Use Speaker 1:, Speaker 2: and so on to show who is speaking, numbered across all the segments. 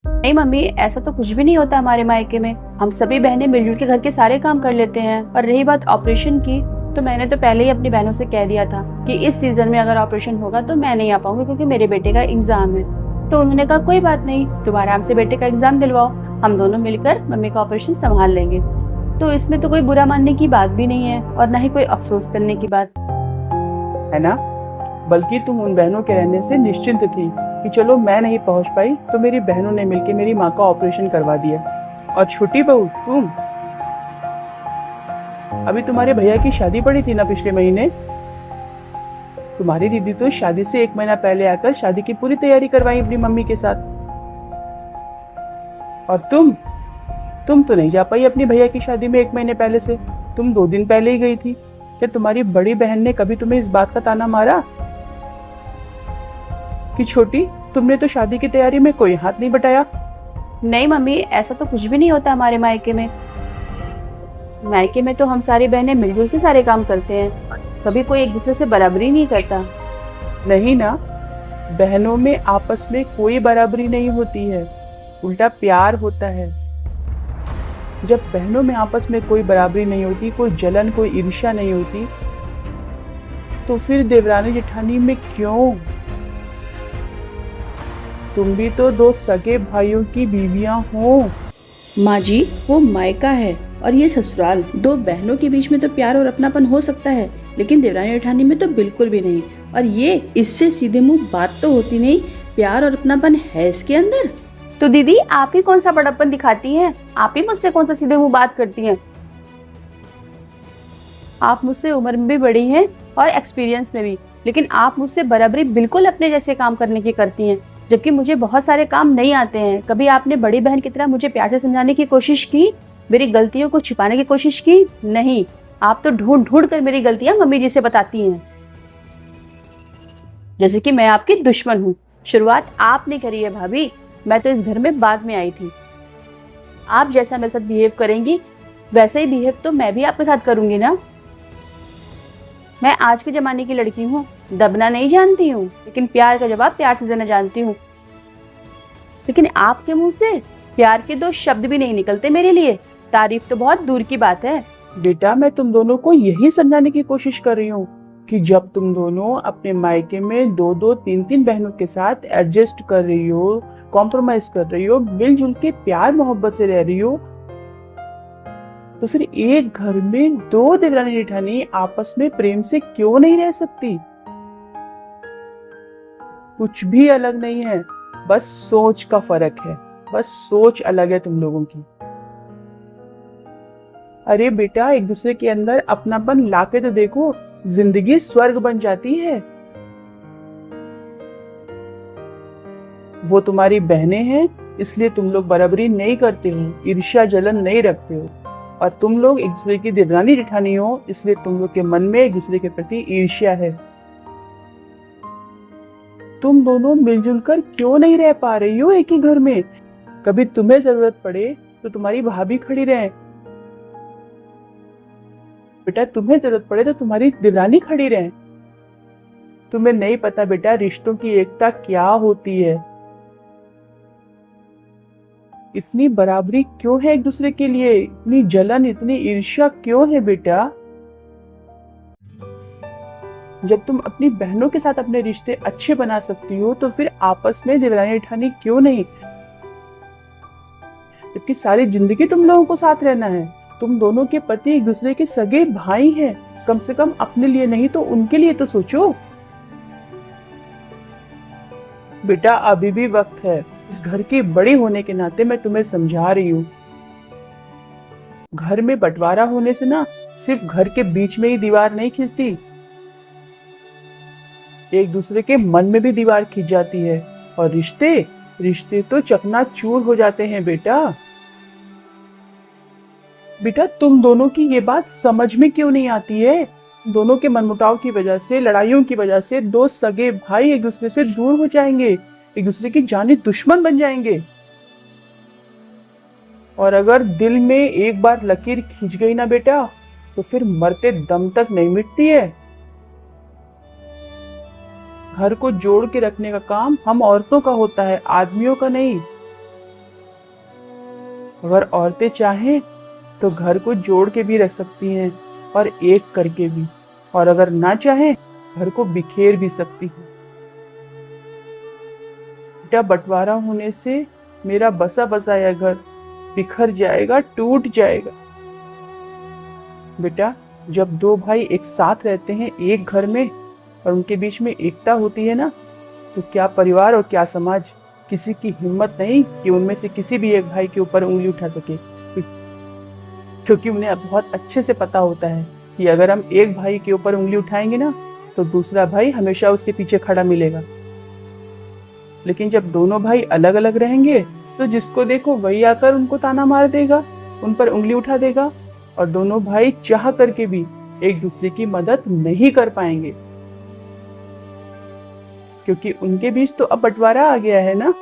Speaker 1: नहीं मम्मी, ऐसा तो कुछ भी नहीं होता हमारे मायके में। हम सभी बहनें मिलजुल के घर के सारे काम कर लेते हैं। और रही बात ऑपरेशन की, तो मैंने तो पहले ही अपनी बहनों से कह दिया था कि इस सीजन में अगर ऑपरेशन होगा तो मैं नहीं आ पाऊंगी, क्योंकि मेरे बेटे का एग्जाम है। तो उन्होंने कहा कोई बात नहीं, तुम आराम से बेटे का एग्जाम दिलवाओ, हम दोनों मिलकर मम्मी का ऑपरेशन संभाल लेंगे। तो इसमें तो कोई बुरा मानने की बात भी नहीं है और न ही कोई अफसोस करने की बात
Speaker 2: है ना। बल्कि तुम उन बहनों के रहने से निश्चिंत थी कि चलो मैं नहीं पहुंच पाई तो मेरी बहनों ने मिलकर मेरी माँ का ऑपरेशन करवा दिया। और छोटी बहू तुम, अभी तुम्हारे भैया की शादी पड़ी थी ना पिछले महीने, तुम्हारी दीदी तो शादी से 1 महीना पहले आकर शादी की पूरी तैयारी करवाई अपनी मम्मी के साथ। और तुम तो नहीं जा पाई अपनी भैया की शादी में 1 महीने पहले से, तुम 2 दिन पहले ही गई थी। क्या तुम्हारी बड़ी बहन ने कभी तुम्हें इस बात का ताना मारा कि छोटी तुमने तो शादी की तैयारी में कोई हाथ नहीं बटाया?
Speaker 1: नहीं मम्मी, ऐसा तो कुछ भी नहीं होता हमारे मायके में। मायके में तो हम सारी बहनें मिलजुल के सारे काम करते हैं, कभी कोई एक दूसरे से बराबरी नहीं करता।
Speaker 2: नहीं ना, बहनों में आपस में कोई बराबरी नहीं होती है, उल्टा प्यार होता है। जब बहनों में आपस में कोई बराबरी नहीं होती, कोई जलन कोई ईर्ष्या नहीं होती, तो फिर देवरानी जेठानी में क्यों? तुम भी तो 2 सगे भाइयों की बीवियां हो।
Speaker 3: माँ जी, वो मायका है और ये ससुराल। 2 बहनों के बीच में तो प्यार और अपनापन हो सकता है, लेकिन देवरानी जेठानी में तो बिल्कुल भी नहीं। और ये इससे सीधे मुंह बात तो होती नहीं, प्यार और अपनापन है इसके अंदर।
Speaker 1: तो दीदी आप ही कौन सा बड़प्पन दिखाती हैं? आप ही मुझसे कौन सा सीधे मुंह बात करती हैं? आप मुझसे उम्र में भी बड़ी हैं और एक्सपीरियंस में भी, लेकिन आप मुझसे बराबरी बिल्कुल अपने जैसे काम करने की करती हैं, जबकि मुझे बहुत सारे काम नहीं आते हैं। कभी आपने बड़ी बहन की तरह मुझे प्यार से समझाने की कोशिश की, मेरी गलतियों को छिपाने की कोशिश की? नहीं, आप तो ढूंढ ढूंढ कर मेरी गलतियां मम्मी जी से बताती हैं, जैसे कि मैं आपकी दुश्मन हूँ। शुरुआत आपने करी है भाभी, मैं तो इस घर में बाद में आई थी। आप जैसा मेरे साथ बिहेव करेंगी वैसे ही बिहेव तो मैं भी आपके साथ करूंगी ना। मैं आज के जमाने की लड़की हूँ, दबना नहीं जानती हूँ, लेकिन प्यार का जवाब प्यार से देना जानती हूँ। लेकिन आपके मुंह से प्यार के 2 शब्द भी नहीं निकलते मेरे लिए, तारीफ तो बहुत दूर की बात है।
Speaker 2: बेटा, मैं तुम दोनों को यही समझाने की कोशिश कर रही हूँ कि जब तुम दोनों अपने मायके में 2-2, 3-3 बहनों के साथ एडजस्ट कर रही हो, कॉम्प्रोमाइज कर रही हो, मिलजुल के प्यार मोहब्बत से रह रही हो, तो फिर एक घर में 2 देवरानी जेठानी आपस में प्रेम से क्यों नहीं रह सकती? कुछ भी अलग नहीं है, बस सोच का फर्क है, बस सोच अलग है तुम लोगों की। अरे बेटा, एक दूसरे के अंदर अपनापन लाके तो देखो, जिंदगी स्वर्ग बन जाती है। वो तुम्हारी बहनें हैं, इसलिए तुम लोग बराबरी नहीं करते हो, ईर्ष्या जलन नहीं रखते हो। और तुम लोग एक दूसरे की देवरानी जेठानी हो, इसलिए तुम लोग के मन में एक दूसरे के प्रति ईर्ष्या है। तुम दोनों मिलजुल कर क्यों नहीं रह पा रही हो एक ही घर में? कभी तुम्हें जरूरत पड़े तो तुम्हारी भाभी खड़ी रहे, बेटा तुम्हें जरूरत पड़े तो तुम्हारी देवरानी खड़ी रहे। तुम्हें नहीं पता बेटा, रिश्तों की एकता क्या होती है। इतनी बराबरी क्यों है एक दूसरे के लिए? इतनी जलन, इतनी ईर्ष्या क्यों है बेटा? जब तुम अपनी बहनों के साथ अपने रिश्ते अच्छे बना सकती हो तो फिर आपस में देवरानी जेठानी क्यों नहीं? जबकि सारी जिंदगी तुम लोगों को साथ रहना है। तुम दोनों के पति एक दूसरे के सगे भाई हैं, कम से कम अपने लिए नहीं तो उनके लिए तो सोचो। बेटा अभी भी वक्त है, इस घर की बड़ी होने के नाते मैं तुम्हें समझा रही हूँ। घर में बंटवारा होने से ना सिर्फ घर के बीच में ही दीवार नहीं खिंचती, एक दूसरे के मन में भी दीवार खिंच जाती है और रिश्ते तो चकनाचूर हो जाते हैं बेटा। बेटा तुम दोनों की ये बात समझ में क्यों नहीं आती है? दोनों के मनमुटाव की वजह से, लड़ाइयों की वजह से 2 सगे भाई एक दूसरे से दूर हो जाएंगे, एक दूसरे की जानी दुश्मन बन जाएंगे। और अगर दिल में एक बार लकीर खींच गई ना बेटा, तो फिर मरते दम तक नहीं मिटती है। घर को जोड़ के रखने का काम हम औरतों का होता है, आदमियों का नहीं। अगर औरतें चाहें तो घर को जोड़ के भी रख सकती हैं और एक करके भी, और अगर ना चाहें घर को बिखेर भी सकती हैं। बेटा, बंटवारा होने से मेरा बसा बसाया घर बिखर जाएगा, टूट जाएगा। बेटा, जब दो भाई एक साथ रहते हैं एक घर में और उनके बीच में एकता होती है ना, तो क्या परिवार और क्या समाज, किसी की हिम्मत नहीं कि उनमें से किसी भी एक भाई के ऊपर उंगली उठा सके, क्योंकि उन्हें बहुत अच्छे से पता होता है कि अगर हम एक भाई के ऊपर उंगली उठाएंगे ना, तो दूसरा भाई हमेशा उसके पीछे खड़ा मिलेगा। लेकिन जब दोनों भाई अलग अलग रहेंगे तो जिसको देखो वही आकर उनको ताना मार देगा, उन पर उंगली उठा देगा, और दोनों भाई चाह करके भी एक दूसरे की मदद नहीं कर पाएंगे, क्योंकि उनके बीच तो अब बंटवारा आ गया है ना।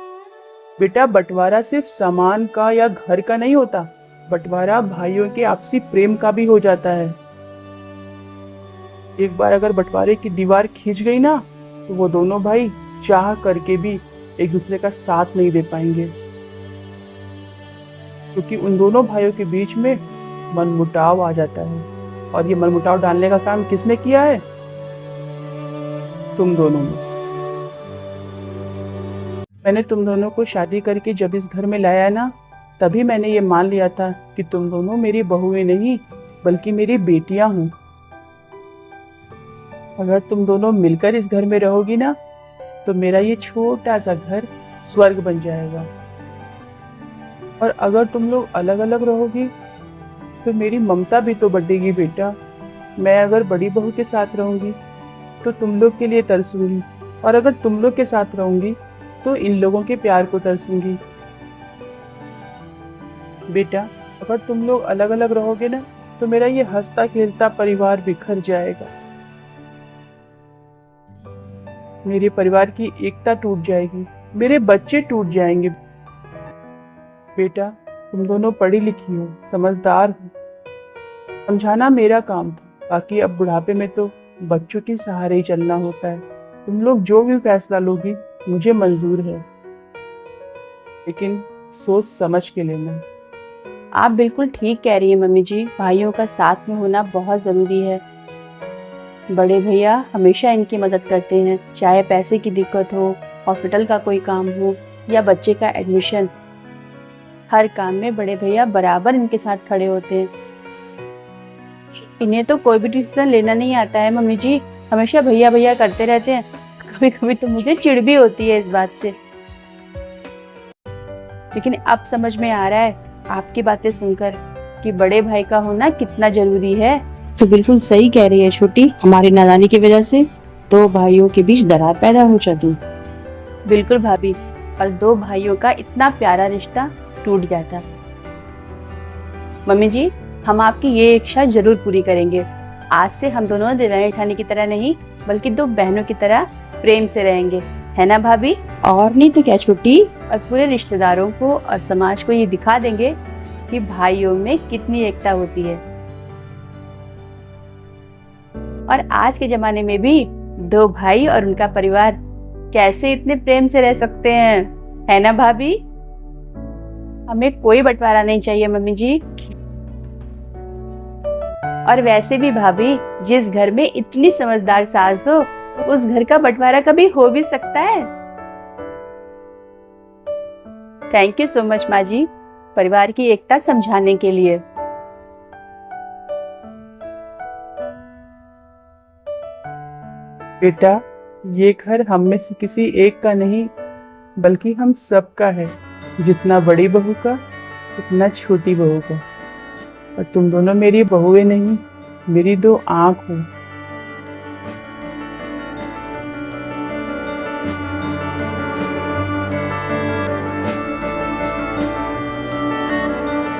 Speaker 2: बेटा, बंटवारा सिर्फ सामान का या घर का नहीं होता, बंटवारा भाइयों के आपसी प्रेम का भी हो जाता है। एक बार अगर बंटवारे की दीवार खिंच गई ना, तो वो दोनों भाई चाह करके भी एक दूसरे का साथ नहीं दे पाएंगे, क्योंकि उन दोनों भाइयों के बीच में मनमुटाव आ जाता है। और ये मनमुटाव डालने का काम किसने किया है? तुम दोनों ने। मैंने तुम दोनों को शादी करके जब इस घर में लाया ना, तभी मैंने ये मान लिया था कि तुम दोनों मेरी बहुएं नहीं बल्कि मेरी बेटियां हो। अगर तुम दोनों मिलकर इस घर में रहोगी ना, तो मेरा ये छोटा सा घर स्वर्ग बन जाएगा। और अगर तुम लोग अलग अलग रहोगी तो मेरी ममता भी तो बढ़ेगी बेटा। मैं अगर बड़ी बहू के साथ रहूंगी तो तुम लोग के लिए तरसूंगी, और अगर तुम लोग के साथ रहूंगी तो इन लोगों के प्यार को तरसूंगी। बेटा, अगर तुम लोग अलग अलग रहोगे ना, तो मेरा ये हंसता खेलता परिवार बिखर जाएगा। मेरे परिवार की एकता टूट जाएगी, मेरे बच्चे टूट जाएंगे। बेटा, तुम दोनों पढ़ी लिखी हो, समझदार हो, समझाना मेरा काम था। बाकी अब बुढ़ापे में तो बच्चों के सहारे ही चलना होता है। तुम लोग जो भी फैसला लोगी मुझे मंजूर है, लेकिन सोच समझ के लेना।
Speaker 1: आप बिल्कुल ठीक कह रही हैं मम्मी जी, भाइयों का साथ में होना बहुत ज़रूरी है। बड़े भैया हमेशा इनकी मदद करते हैं, चाहे पैसे की दिक्कत हो, हॉस्पिटल का कोई काम हो या बच्चे का एडमिशन। हर काम में बड़े भैया बराबर इनके साथ खड़े होते हैं। इन्हें तो कोई भी डिसीजन लेना नहीं आता है मम्मी जी, हमेशा भैया भैया करते रहते हैं। कभी कभी तो मुझे चिढ़ भी होती है इस बात से, लेकिन अब समझ में आ रहा है आपकी बातें सुनकर कि बड़े भाई का होना कितना जरूरी है।
Speaker 3: तो बिल्कुल सही कह रही है छोटी, हमारी नादानी की वजह से दो भाइयों के बीच दरार पैदा हो जाती।
Speaker 1: बिल्कुल भाभी, और दो भाइयों का इतना प्यारा रिश्ता टूट जाता। मम्मी जी, हम आपकी ये इच्छा जरूर पूरी करेंगे। आज से हम दोनों देवरानी जेठानी की तरह नहीं बल्कि दो बहनों की तरह प्रेम से रहेंगे, है ना भाभी?
Speaker 3: और नहीं तो क्या छोटी।
Speaker 1: और पूरे रिश्तेदारों को और समाज को ये दिखा देंगे कि भाइयों में कितनी एकता होती है। और आज के जमाने में भी दो भाई और उनका परिवार कैसे इतने प्रेम से रह सकते हैं, है ना भाभी? हमें कोई बंटवारा नहीं चाहिए मम्मी जी। और वैसे भी भाभी, जिस घर में इतनी समझदार सास हो उस घर का बंटवारा कभी हो भी सकता है। थैंक यू सो मच माँ जी, परिवार की एकता समझाने के लिए।
Speaker 2: बेटा, ये घर हम में से किसी एक का नहीं बल्कि हम सब का है, जितना बड़ी बहू का उतना छोटी बहू का। और तुम दोनों मेरी बहुएं नहीं, मेरी दो आंख हो।